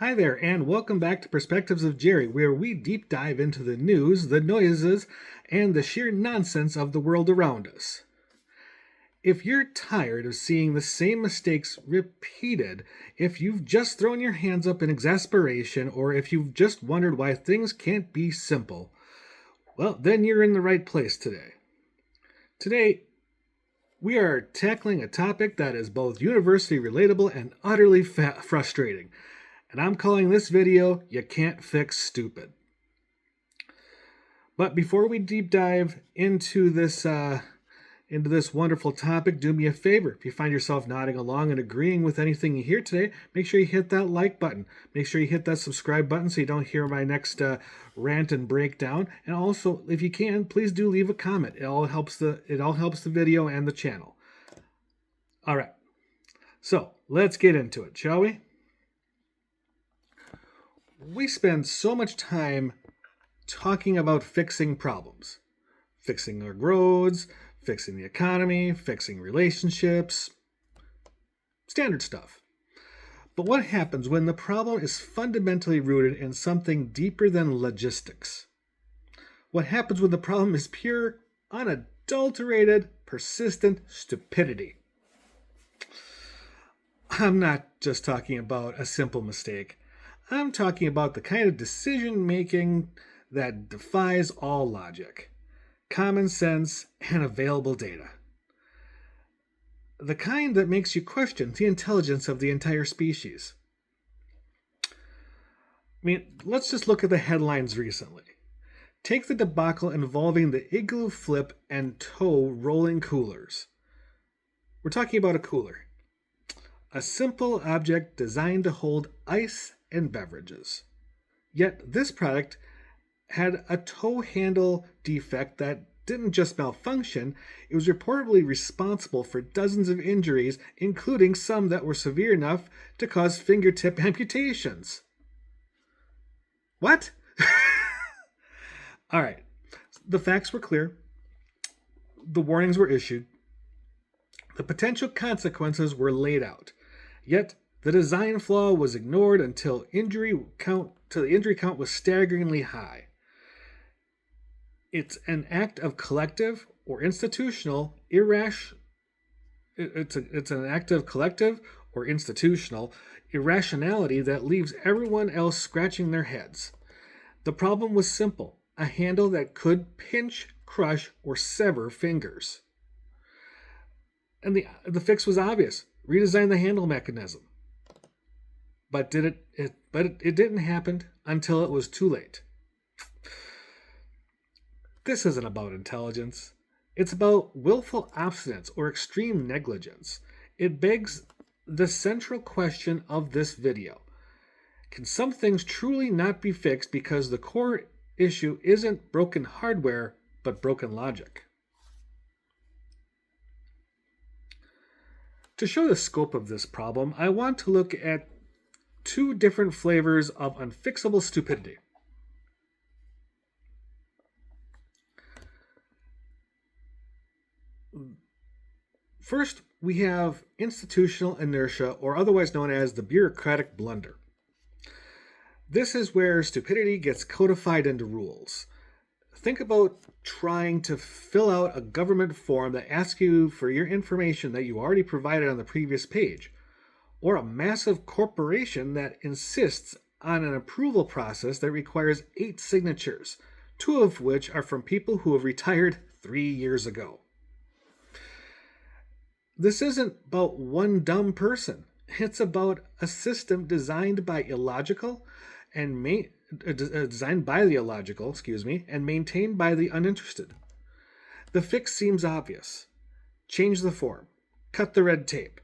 Hi there, and welcome back to Perspectives of Jerry, where we deep dive into the news, the noises, and the sheer nonsense of the world around us. If you're tired of seeing the same mistakes repeated, if you've just thrown your hands up in exasperation, or if you've just wondered why things can't be simple, well, then you're in the right place today. Today, we are tackling a topic that is both universally relatable and utterly frustrating. And I'm calling this video, You Can't Fix Stupid. But before we deep dive into this wonderful topic, do me a favor. If you find yourself nodding along and agreeing with anything you hear today, make sure you hit that like button. Make sure you hit that subscribe button so you don't hear my next rant and breakdown. And also, if you can, please do leave a comment. It all helps the video and the channel. All right. So let's get into it, shall we? We spend so much time talking about fixing problems. Fixing our roads, fixing the economy, fixing relationships. Standard stuff. But what happens when the problem is fundamentally rooted in something deeper than logistics? What happens when the problem is pure, unadulterated, persistent stupidity? I'm not just talking about a simple mistake. I'm talking about the kind of decision making that defies all logic, common sense, and available data. The kind that makes you question the intelligence of the entire species. Let's just look at the headlines recently. Take the debacle involving the Igloo flip and tow rolling coolers. We're talking about a cooler. A simple object designed to hold ice and beverages. Yet this product had a tow handle defect that didn't just malfunction, it was reportedly responsible for dozens of injuries, including some that were severe enough to cause fingertip amputations. What? All right. The facts were clear. The warnings were issued. The potential consequences were laid out. Yet the design flaw was ignored until the injury count was staggeringly high. It's an act of collective or institutional irrationality that leaves everyone else scratching their heads. The problem was simple: a handle that could pinch, crush, or sever fingers. And the fix was obvious: redesign the handle mechanism. But it didn't happen until it was too late. This isn't about intelligence. It's about willful obstinance or extreme negligence. It begs the central question of this video. Can some things truly not be fixed because the core issue isn't broken hardware, but broken logic? To show the scope of this problem, I want to look at two different flavors of unfixable stupidity. First, we have institutional inertia, or otherwise known as the bureaucratic blunder. This is where stupidity gets codified into rules. Think about trying to fill out a government form that asks you for your information that you already provided on the previous page, or a massive corporation that insists on an approval process that requires 8 signatures, 2 of which are from people who have retired 3 years ago. This isn't about one dumb person. It's about a system designed by the illogical and maintained by the uninterested. The fix seems obvious. Change the form. Cut the red tape.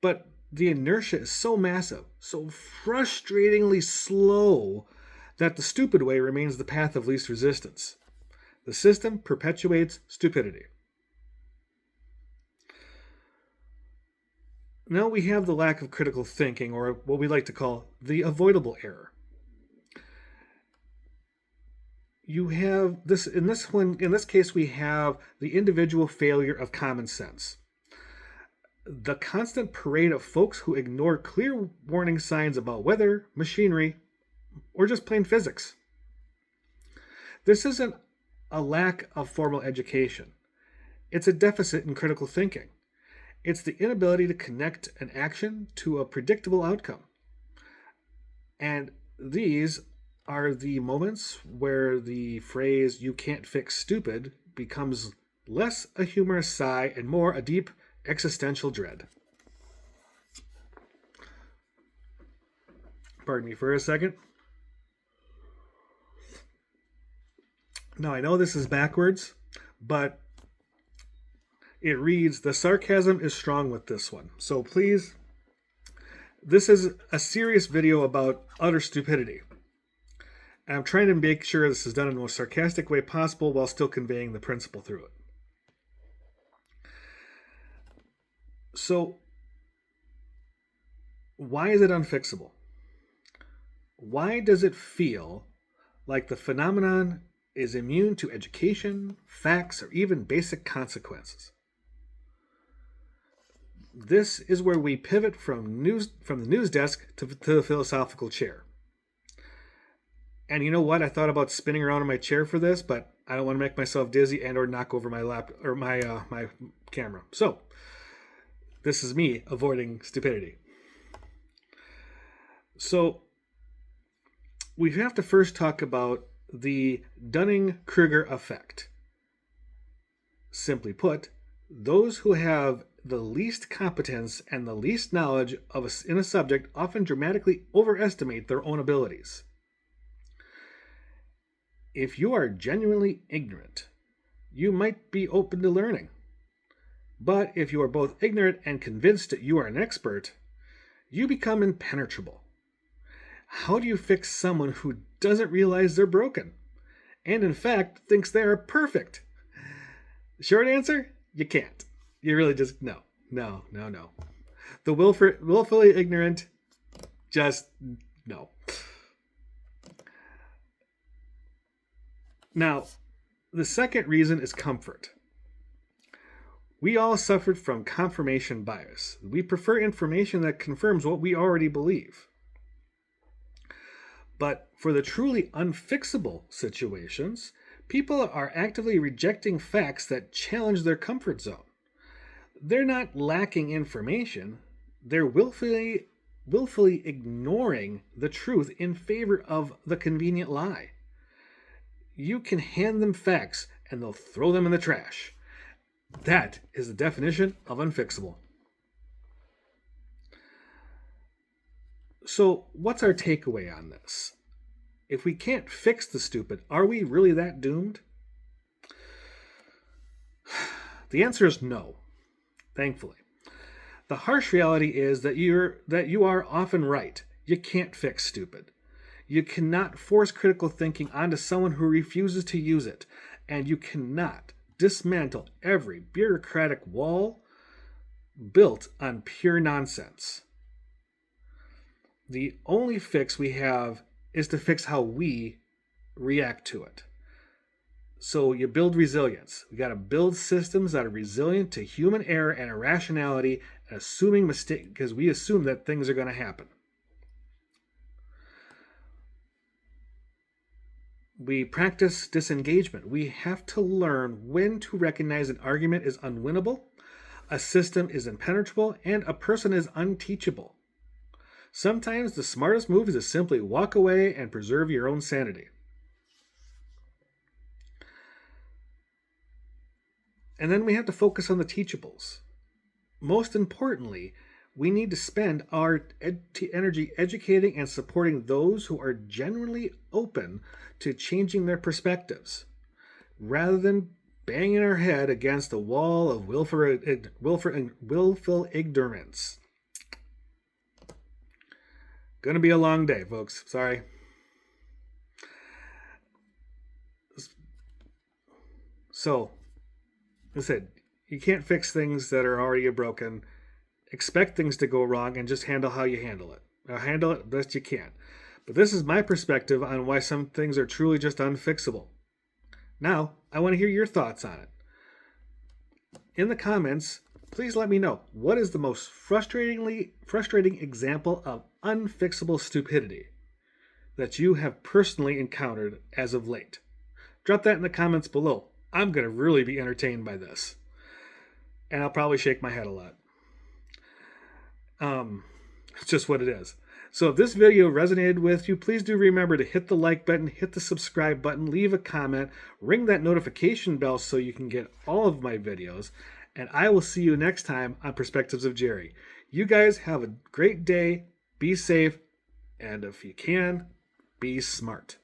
But the inertia is so massive, so frustratingly slow, that the stupid way remains the path of least resistance. The system perpetuates stupidity. Now we have the lack of critical thinking, or what we like to call the avoidable error. You have this in this case we have the individual failure of common sense. the constant parade of folks who ignore clear warning signs about weather, machinery, or just plain physics. This isn't a lack of formal education. It's a deficit in critical thinking. It's the inability to connect an action to a predictable outcome. And these are the moments where the phrase, "you can't fix stupid," becomes less a humorous sigh and more a deep existential dread. Pardon me for a second. Now, I know this is backwards, but it reads, "The sarcasm is strong with this one." So please, this is a serious video about utter stupidity. And I'm trying to make sure this is done in the most sarcastic way possible while still conveying the principle through it. So, why is it unfixable? Why does it feel like the phenomenon is immune to education, facts, or even basic consequences? This is where we pivot from the news desk to the philosophical chair. And you know what? I thought about spinning around in my chair for this, but I don't want to make myself dizzy and or knock over my lap or my camera. So, this is me avoiding stupidity. So, we have to first talk about the Dunning-Kruger Effect. Simply put, those who have the least competence and the least knowledge in a subject often dramatically overestimate their own abilities. If you are genuinely ignorant, you might be open to learning. But if you are both ignorant and convinced that you are an expert, you become impenetrable. How do you fix someone who doesn't realize they're broken and in fact thinks they are perfect? Short answer, you can't. You really just, no. The willfully ignorant, just no. Now, the second reason is comfort. We all suffered from confirmation bias. We prefer information that confirms what we already believe. But for the truly unfixable situations, people are actively rejecting facts that challenge their comfort zone. They're not lacking information. They're willfully ignoring the truth in favor of the convenient lie. You can hand them facts and they'll throw them in the trash. That is the definition of unfixable. So, what's our takeaway on this? If we can't fix the stupid, are we really that doomed? The answer is no, thankfully. The harsh reality is that you are often right. You can't fix stupid. You cannot force critical thinking onto someone who refuses to use it, and you cannot dismantle every bureaucratic wall built on pure nonsense. The only fix we have is to fix how we react to it. So you build resilience. We got to build systems that are resilient to human error and irrationality, and assuming mistake, because we assume that things are going to happen. We practice disengagement. We have to learn when to recognize an argument is unwinnable, a system is impenetrable, and a person is unteachable. Sometimes the smartest move is to simply walk away and preserve your own sanity. And then we have to focus on the teachables. Most importantly, we need to spend our energy educating and supporting those who are genuinely open to changing their perspectives, rather than banging our head against the wall of willful ignorance. Gonna be a long day, folks. Sorry. So, like I said, you can't fix things that are already broken. Expect things to go wrong and just handle how you handle it. Handle it best you can. But this is my perspective on why some things are truly just unfixable. Now, I want to hear your thoughts on it. In the comments, please let me know, what is the most frustrating example of unfixable stupidity that you have personally encountered as of late? Drop that in the comments below. I'm going to really be entertained by this. And I'll probably shake my head a lot. It's just what it is. So if this video resonated with you, please do remember to hit the like button, hit the subscribe button, leave a comment, ring that notification bell so you can get all of my videos. And I will see you next time on Perspectives of Jerry. You guys have a great day, be safe, and if you can, be smart.